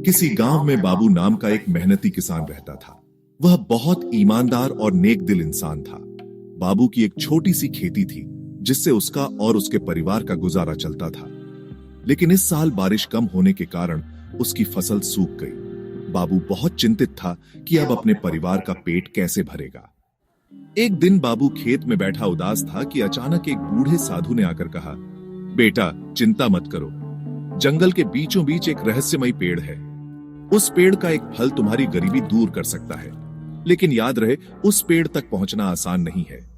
किसी गांव में बाबू नाम का एक मेहनती किसान रहता था। वह बहुत ईमानदार और नेक दिल इंसान था। बाबू की एक छोटी सी खेती थी जिससे उसका और उसके परिवार का गुजारा चलता था। लेकिन इस साल बारिश कम होने के कारण उसकी फसल सूख गई। बाबू बहुत चिंतित था कि अब अपने परिवार का पेट कैसे भरेगा। एक दिन बाबू खेत में बैठा उदास था कि अचानक एक बूढ़े साधु ने आकर कहा, बेटा चिंता मत करो, जंगल के बीचों बीच एक रहस्यमयी पेड़ है। उस पेड़ का एक फल तुम्हारी गरीबी दूर कर सकता है, लेकिन याद रहे उस पेड़ तक पहुंचना आसान नहीं है।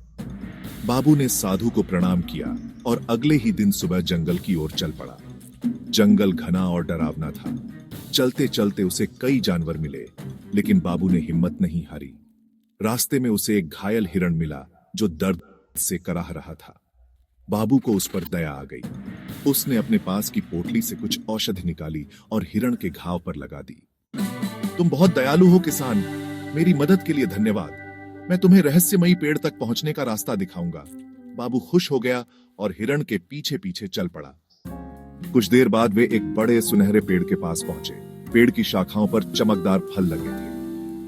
बाबू ने साधु को प्रणाम किया और अगले ही दिन सुबह जंगल की ओर चल पड़ा। जंगल घना और डरावना था। चलते चलते उसे कई जानवर मिले, लेकिन बाबू ने हिम्मत नहीं हारी। रास्ते में उसे एक घायल हिरण मिला जो दर्द से कराह रहा था। बाबू को उस पर दया आ गई। उसने अपने पास की पोटली से कुछ औषधि निकाली और हिरण के घाव पर लगा दी। तुम बहुत दयालु हो किसान, मेरी मदद के लिए धन्यवाद। मैं तुम्हें रहस्यमयी पेड़ तक पहुंचने का रास्ता दिखाऊंगा। बाबू खुश हो गया और हिरण के पीछे पीछे चल पड़ा। कुछ देर बाद वे एक बड़े सुनहरे पेड़ के पास पहुंचे। पेड़ की शाखाओं पर चमकदार फल लगे थे।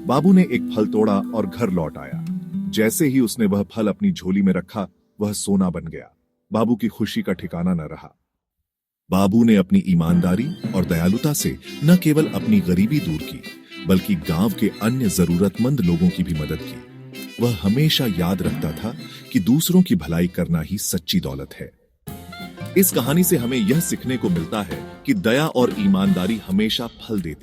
बाबू ने एक फल तोड़ा और घर लौट आया। जैसे ही उसने वह फल अपनी झोली में रखा, वह सोना बन गया। बाबू की खुशी का ठिकाना न रहा। बाबू ने अपनी ईमानदारी और दयालुता से न केवल अपनी गरीबी दूर की, बल्कि गांव के अन्य जरूरतमंद लोगों की भी मदद की। वह हमेशा याद रखता था कि दूसरों की भलाई करना ही सच्ची दौलत है। इस कहानी से हमें यह सीखने को मिलता है कि दया और ईमानदारी हमेशा फल देती है।